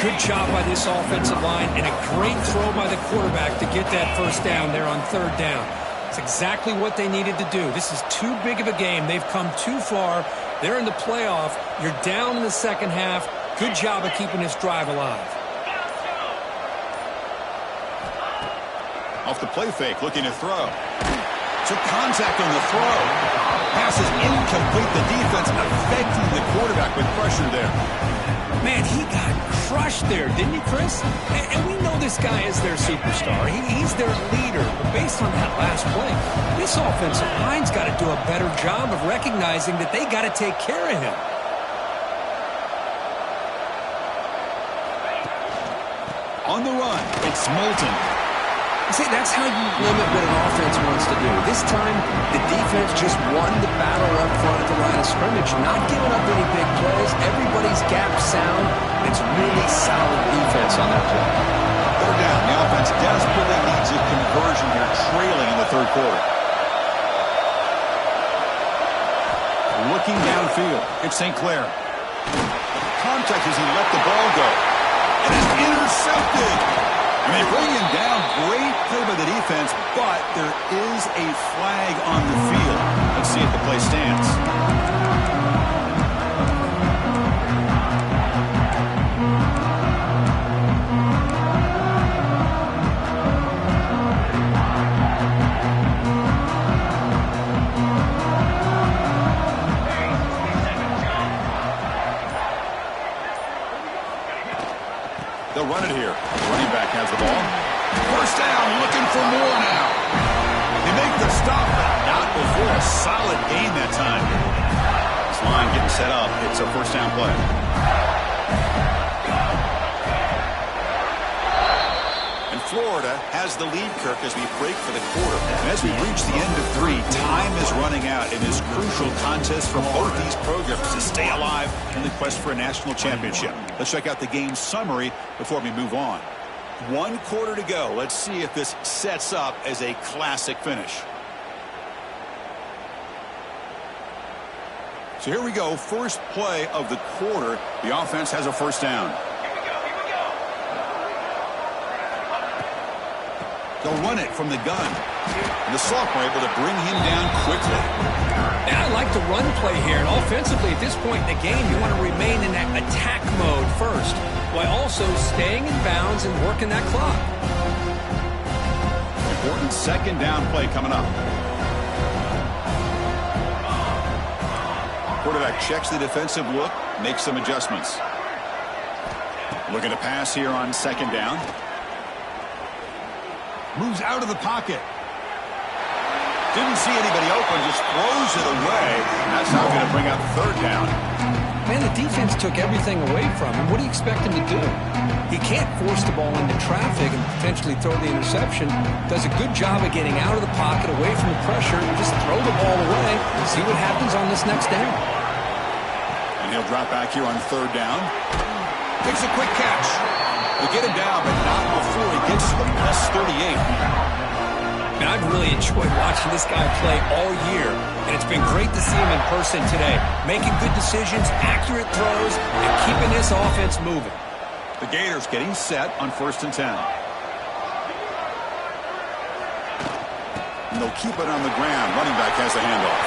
Speaker 2: Good job by this offensive line and a great throw by the quarterback to get that 1st down there on 3rd down. It's exactly what they needed to do. This is too big of a game. They've come too far. They're in the playoff. You're down in the 2nd half. Good job of keeping this drive alive.
Speaker 1: Off the play fake, looking to throw. Took contact on the throw. Pass is incomplete. The defense affecting the quarterback with pressure there.
Speaker 2: Man, he got crushed there, didn't he, Chris? And we know this guy is their superstar. He's their leader. But based on that last play, this offensive line's got to do a better job of recognizing that they got to take care of him.
Speaker 1: On the run, it's Moulton.
Speaker 2: See, that's how you limit what an offense wants to do. This time, the defense just won the battle up front at the line of scrimmage, not giving up any big plays. Everybody's gap sound. It's really solid defense on that play.
Speaker 1: 3rd down. The offense desperately needs a conversion here, trailing in the 3rd quarter. Looking downfield, it's St. Clair. Contact as he let the ball go. It is intercepted. And they bring him down. Great play by the defense, but there is a flag on the field. Let's see if the play stands. They'll run it here. The running back has the ball. 1st down, looking for more now. They make the stop, but not before a solid gain that time. This line getting set up. It's a 1st down play. And Florida has the lead, Kirk, as we break for the quarter. And as we reach the end of 3, time is running out in this crucial contest for both these programs to stay alive in the quest for a national championship. Let's check out the game summary before we move on. 1 quarter to go. Let's see if this sets up as a classic finish. So here we go. 1st play of the quarter. The offense has a 1st down. They'll run it from the gun. And the sophomore able to bring him down quickly.
Speaker 2: And I like the run play here. And offensively, at this point in the game, you want to remain in that attack mode first, while also staying in bounds and working that clock.
Speaker 1: Important 2nd down play coming up. Quarterback checks the defensive look, makes some adjustments. Looking to pass here on 2nd down. Moves out of the pocket. Didn't see anybody open, just throws it away. That's not going to bring out the 3rd down.
Speaker 2: Man, the defense took everything away from him. What do you expect him to do? He can't force the ball into traffic and potentially throw the interception. Does a good job of getting out of the pocket, away from the pressure, and just throw the ball away and see what happens on this next down.
Speaker 1: And he'll drop back here on 3rd down. Takes a quick catch. They get him down, but not before he gets to the plus 38.
Speaker 2: And I've really enjoyed watching this guy play all year, and it's been great to see him in person today, making good decisions, accurate throws, and keeping this offense moving.
Speaker 1: The Gators getting set on 1st and 10. And they'll keep it on the ground. Running back has the handoff.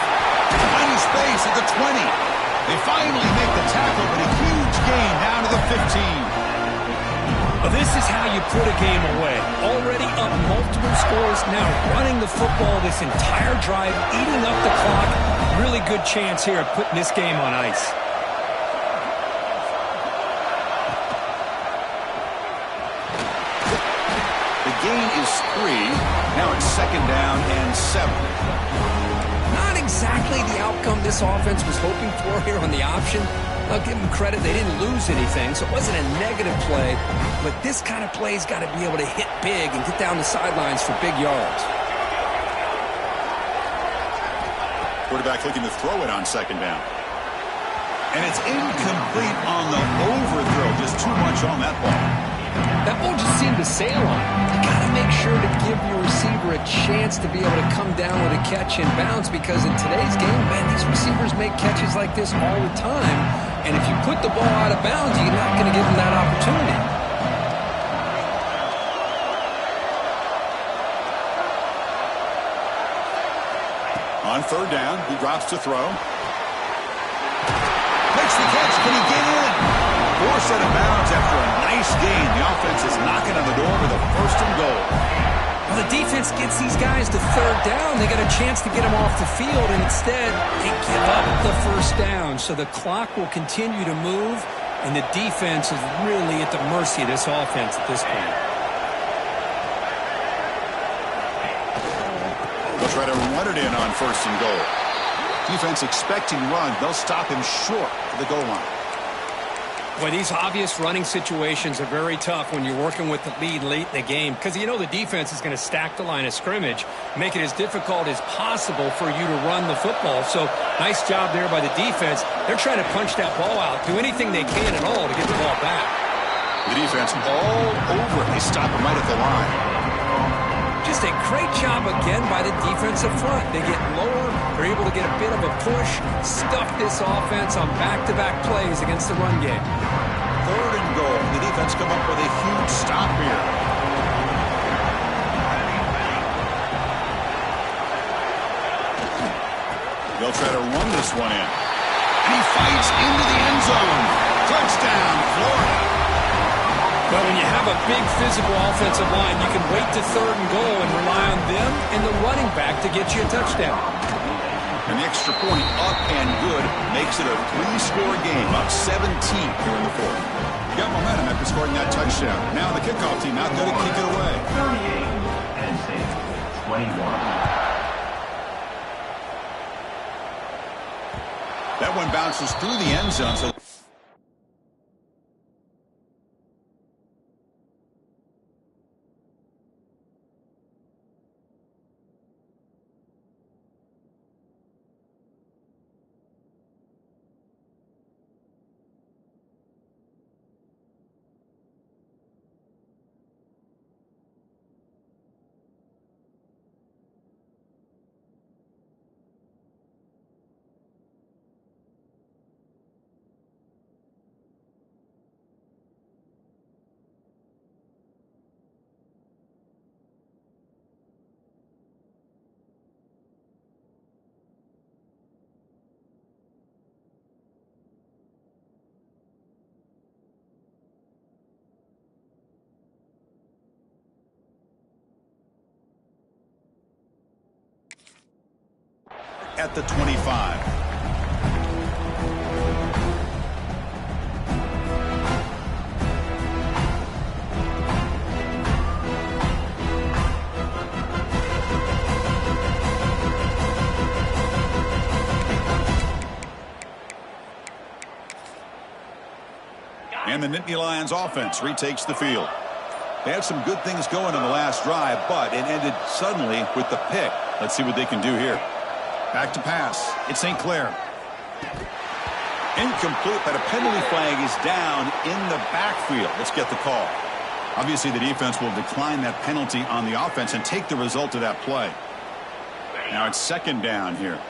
Speaker 1: Tiny space at the 20. They finally make the tackle, but a huge gain down to the 15.
Speaker 2: Well, this is how you put a game away. Already up multiple scores, now running the football this entire drive, eating up the clock. Really good chance here of putting this game on ice.
Speaker 1: The gain is 3. Now it's 2nd down and 7.
Speaker 2: Not exactly the outcome this offense was hoping for here on the option. I'll give them credit. They didn't lose anything, so it wasn't a negative play. But this kind of play's got to be able to hit big and get down the sidelines for big yards.
Speaker 1: Quarterback looking to throw it on second down. And it's incomplete on the overthrow. Just too much on that ball.
Speaker 2: That ball just seemed to sail on. You got to make sure to give your receiver a chance to be able to come down with a catch and bounce, because in today's game, man, these receivers make catches like this all the time. And if you put the ball out of bounds, you're not going to give them that opportunity.
Speaker 1: On third down, he drops to throw. Makes the catch. Can he get in? Forced out of bounds after a nice gain. The offense is knocking on the door with a first and goal.
Speaker 2: Well, the defense gets these guys to third down. They got a chance to get them off the field, and instead they give up the first down. So the clock will continue to move, and the defense is really at the mercy of this offense at this point.
Speaker 1: They'll try to run it in on first and goal. Defense expecting run. They'll stop him short of the goal line.
Speaker 2: Well, these obvious running situations are very tough when you're working with the lead late in the game, because you know the defense is going to stack the line of scrimmage, make it as difficult as possible for you to run the football. So nice job there by the defense. They're trying to punch that ball out, do anything they can at all to get the ball back.
Speaker 1: The defense all over it. They stop him right at the line.
Speaker 2: Just a great job again by the defensive front. They get lower. They're able to get a bit of a push, stuff this offense on back-to-back plays against the run game.
Speaker 1: Third and goal. The defense come up with a huge stop here. They'll try to run this one in. And he fights into the end zone. Touchdown, Florida.
Speaker 2: Well, when you have a big physical offensive line, you can wait to third and goal and rely on them and the running back to get you a touchdown.
Speaker 1: And the extra point up and good makes it a 3-score game, up 17 here in the fourth. You got momentum after scoring that touchdown. Now the kickoff team out there to kick it away.
Speaker 3: 38 and 21.
Speaker 1: That one bounces through the end zone. So at the 25. And the Nittany Lions offense retakes the field. They had some good things going on the last drive, but it ended suddenly with the pick. Let's see what they can do here. Back to pass. It's St. Clair. Incomplete, but a penalty flag is down in the backfield. Let's get the call. Obviously, the defense will decline that penalty on the offense and take the result of that play. Now it's second down here.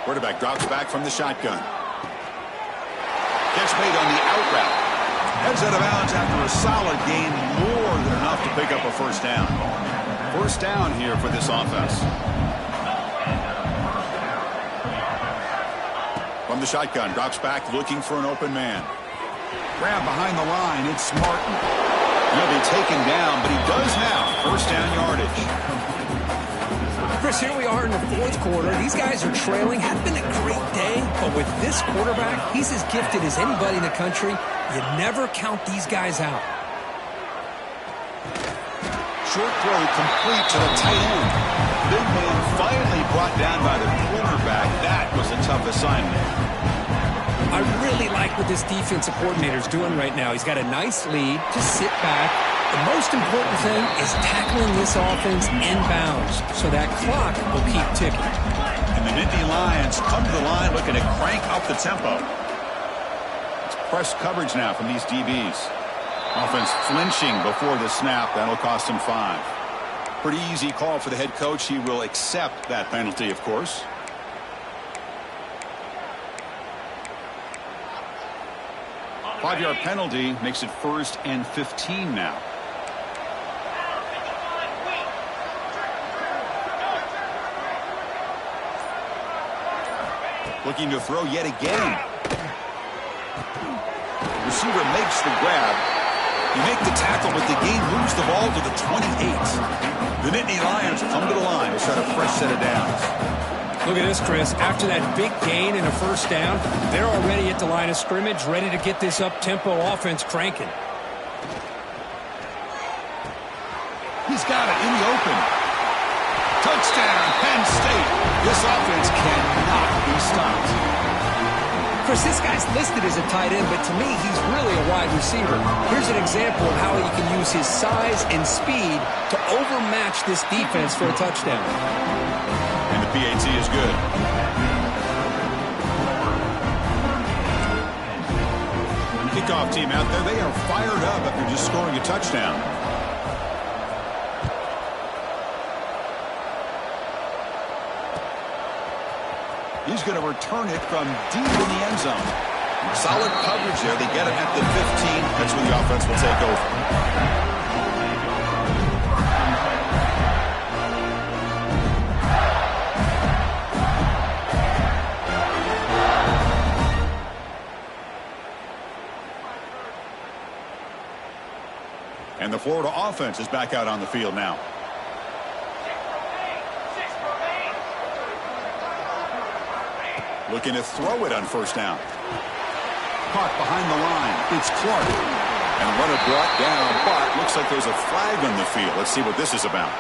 Speaker 1: Quarterback drops back from the shotgun. Catch made on the out route. Heads out of bounds after a solid gain, more than enough to pick up a first down. First down here for this offense. From the shotgun, drops back looking for an open man. Grab behind the line, it's Martin. He'll be taken down, but he does have first down yardage.
Speaker 2: Chris, here we are in the fourth quarter. These guys are trailing. Had been a great day, but with this quarterback, he's as gifted as anybody in the country. You never count these guys out.
Speaker 1: Short throw complete to the tight end. Big man finally brought down by the cornerback. That was a tough assignment.
Speaker 2: I really like what this defensive coordinator is doing right now. He's got a nice lead. Just sit back. The most important thing is tackling this offense inbounds so that clock will keep ticking.
Speaker 1: And the Nittany Lions come to the line looking to crank up the tempo. It's press coverage now from these DBs. Offense flinching before the snap. That'll cost him 5. Pretty easy call for the head coach. He will accept that penalty, of course. Five-yard penalty makes it 1st and 15 now. Looking to throw yet again. Receiver makes the grab. You make the tackle, but the game moves the ball to the 28. The Nittany Lions come to the line to start a fresh set of downs.
Speaker 2: Look at this, Chris. After that big gain and a first down, they're already at the line of scrimmage, ready to get this up-tempo offense cranking.
Speaker 1: He's got it in the open. Touchdown, Penn State. This offense cannot be stopped.
Speaker 2: Chris, this guy's listed as a tight end, but to me, he's really a wide receiver. Here's an example of how he can use his size and speed to overmatch this defense for a touchdown.
Speaker 1: And the PAT is good. Kickoff team out there, they are fired up after just scoring a touchdown. He's going to return it from deep in the end zone. Solid coverage there. They get him at the 15. That's where the offense will take over. And the Florida offense is back out on the field now. Looking to throw it on first down. Caught behind the line. It's Clark. And runner brought down, but looks like there's a flag on the field. Let's see what this is about.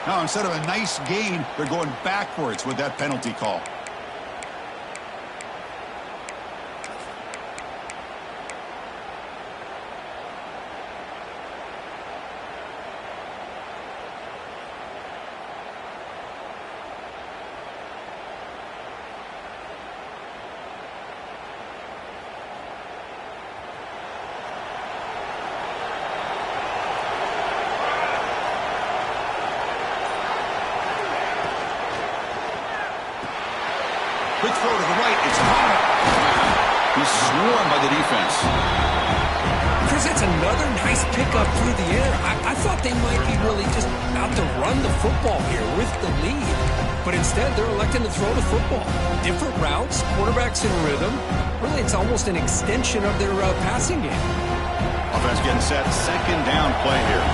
Speaker 1: Now, instead of a nice gain, they're going backwards with that penalty call. Quick throw to the right. It's Hunter. He's swarmed by the defense.
Speaker 2: Chris, that's another nice pickup through the air. I thought they might be really just out to run the football here with the lead. But instead, they're electing to throw the football. Different routes, quarterbacks in rhythm. Really, it's almost an extension of their passing game.
Speaker 1: Offense getting set. Second down play here.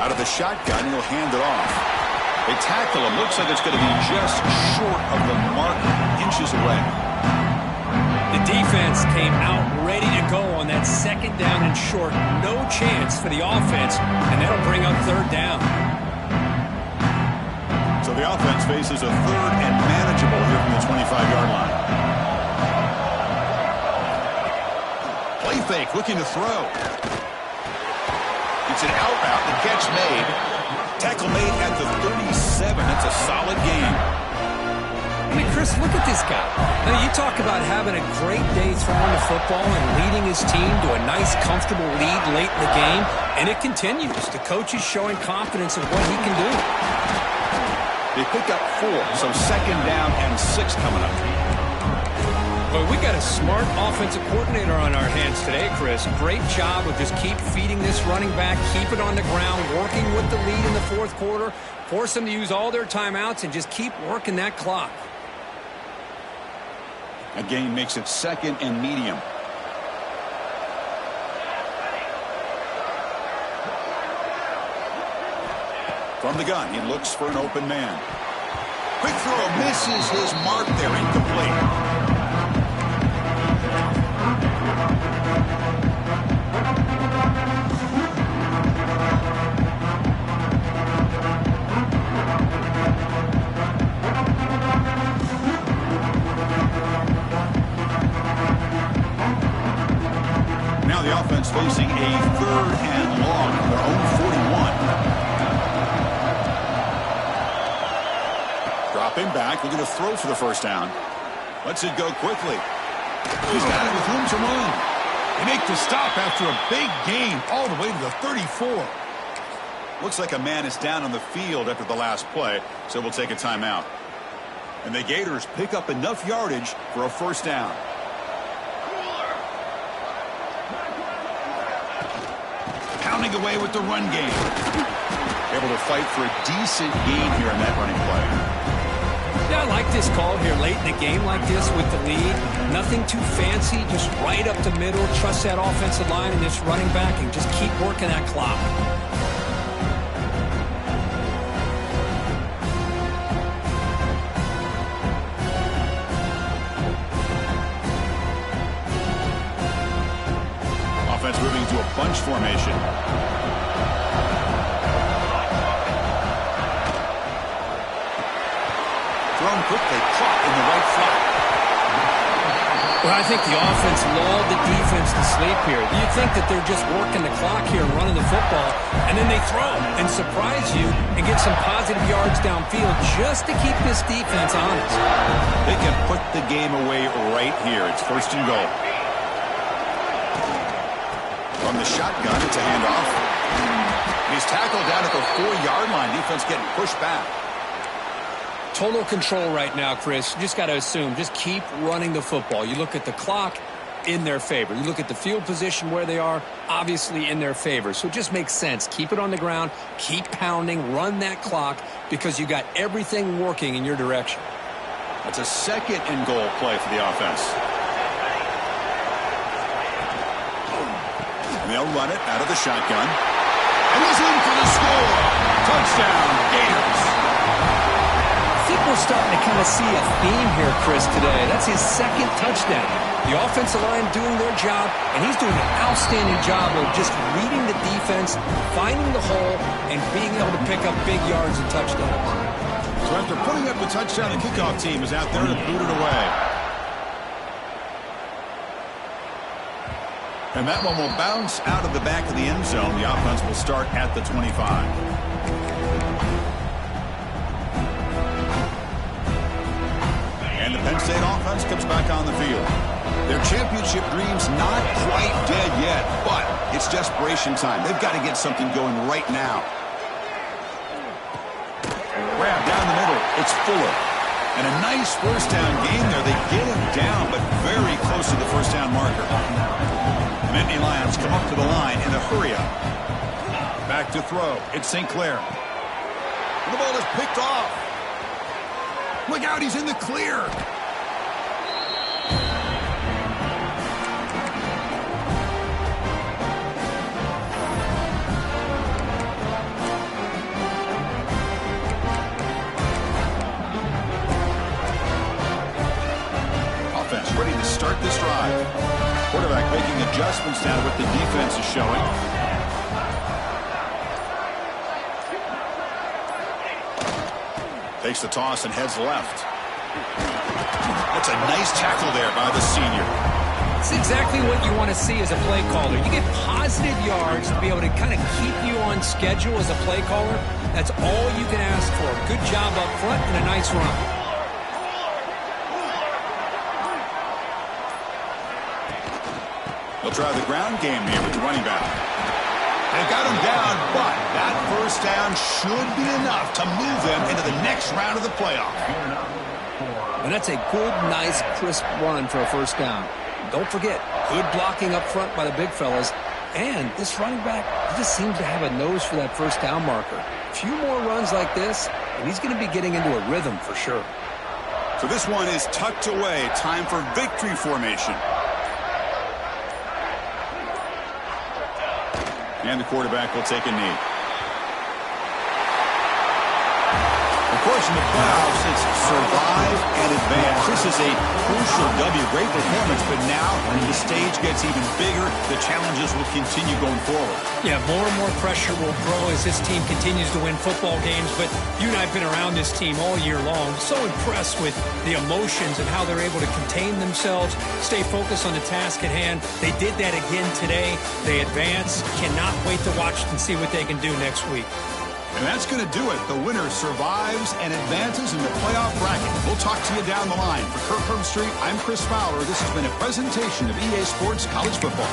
Speaker 1: Out of the shotgun, he'll hand it off. They tackle him. Looks like it's going to be just short of the mark, inches away.
Speaker 2: The defense came out ready to go on that second down and short. No chance for the offense, and that'll bring up third down.
Speaker 1: So the offense faces a third and manageable here from the 25-yard line. Play fake, looking to throw. It's an out route. The catch made. Tackle made at the 37. That's a solid game.
Speaker 2: I mean, Chris, look at this guy. I mean, you talk about having a great day throwing the football and leading his team to a nice, comfortable lead late in the game, and it continues. The coach is showing confidence of what he can do.
Speaker 1: They pick up 4, so second down and 6 coming up.
Speaker 2: Well, we got a smart offensive coordinator on our hands today, Chris. Great job of just keep feeding this running back, keep it on the ground, working with the lead in the fourth quarter, force them to use all their timeouts, and just keep working that clock.
Speaker 1: A gain makes it second and medium. From the gun, he looks for an open man. Quick throw, misses his mark there, incomplete. Now the offense facing a 3rd and long on their own 41. Dropping back, looking to throw for the first down. Lets it go quickly. He's got it with room to run. They make the stop after a big gain all the way to the 34. Looks like a man is down on the field after the last play, so we'll take a timeout. And the Gators pick up enough yardage for a first down. Pounding away with the run game. Able to fight for a decent gain here in that running play.
Speaker 2: Yeah, I like this call here late in the game like this with the lead. Nothing too fancy, just right up the middle. Trust that offensive line and this running back and just keep working that clock.
Speaker 1: Offense moving into a bunch formation. Thrown quickly, caught in the right flat.
Speaker 2: Well, I think the offense lulled the defense to sleep here. You think that they're just working the clock here and running the football, and then they throw and surprise you and get some positive yards downfield just to keep this defense honest.
Speaker 1: They can put the game away right here. It's 1st and goal. From the shotgun, it's a handoff. He's tackled down at the 4-yard line. Defense getting pushed back.
Speaker 2: Total control right now, Chris. You just got to assume, just keep running the football. You look at the clock, in their favor. You look at the field position where they are, obviously in their favor. So it just makes sense. Keep it on the ground, keep pounding, run that clock, because you got everything working in your direction.
Speaker 1: That's a 2nd and goal play for the offense. And they'll run it out of the shotgun. And he's in for the score. Touchdown, Gators.
Speaker 2: I think we're starting to kind of see a theme here, Chris, today. That's his 2nd touchdown. The offensive line doing their job, and he's doing an outstanding job of just reading the defense, finding the hole, and being able to pick up big yards and touchdowns.
Speaker 1: So after putting up the touchdown, the kickoff team is out there to boot it away. And that one will bounce out of the back of the end zone. The offense will start at the 25. And the Penn State offense comes back on the field. Their championship dreams not quite dead yet, but it's desperation time. They've got to get something going right now. Grab down the middle. It's Fuller. And a nice first down gain there. They get him down, but very close to the first down marker. Nittany Lions come up to the line in a hurry up. Back to throw. It's St. Clair. And the ball is picked off. Look out, he's in the clear. Offense ready to start this drive. Quarterback making adjustments now to what the defense is showing. Takes the toss and heads left. That's a nice tackle there by the senior.
Speaker 2: It's exactly what you want to see as a play caller. You get positive yards to be able to kind of keep you on schedule as a play caller. That's all you can ask for. Good job up front and a nice run.
Speaker 1: They'll try the ground game here with the running back. They got him down, but that first down should be enough to move them into the next round of the playoff.
Speaker 2: And that's a good, nice, crisp run for a first down. Don't forget, good blocking up front by the big fellas. And this running back, he just seems to have a nose for that first down marker. A few more runs like this, and he's going to be getting into a rhythm for sure.
Speaker 1: So this one is tucked away. Time for victory formation. And the quarterback will take a knee. Of course, in the playoffs, it's survive and advance. This is a crucial W. Great performance, but now the stage gets even bigger. The challenges will continue going forward.
Speaker 2: Yeah, more and more pressure will grow as this team continues to win football games. But you and I have been around this team all year long. So impressed with the emotions and how they're able to contain themselves, stay focused on the task at hand. They did that again today. They advance. Cannot wait to watch and see what they can do next week.
Speaker 1: And that's going to do it. The winner survives and advances in the playoff bracket. We'll talk to you down the line. For Kirk Herbstreit, I'm Chris Fowler. This has been a presentation of EA Sports College Football.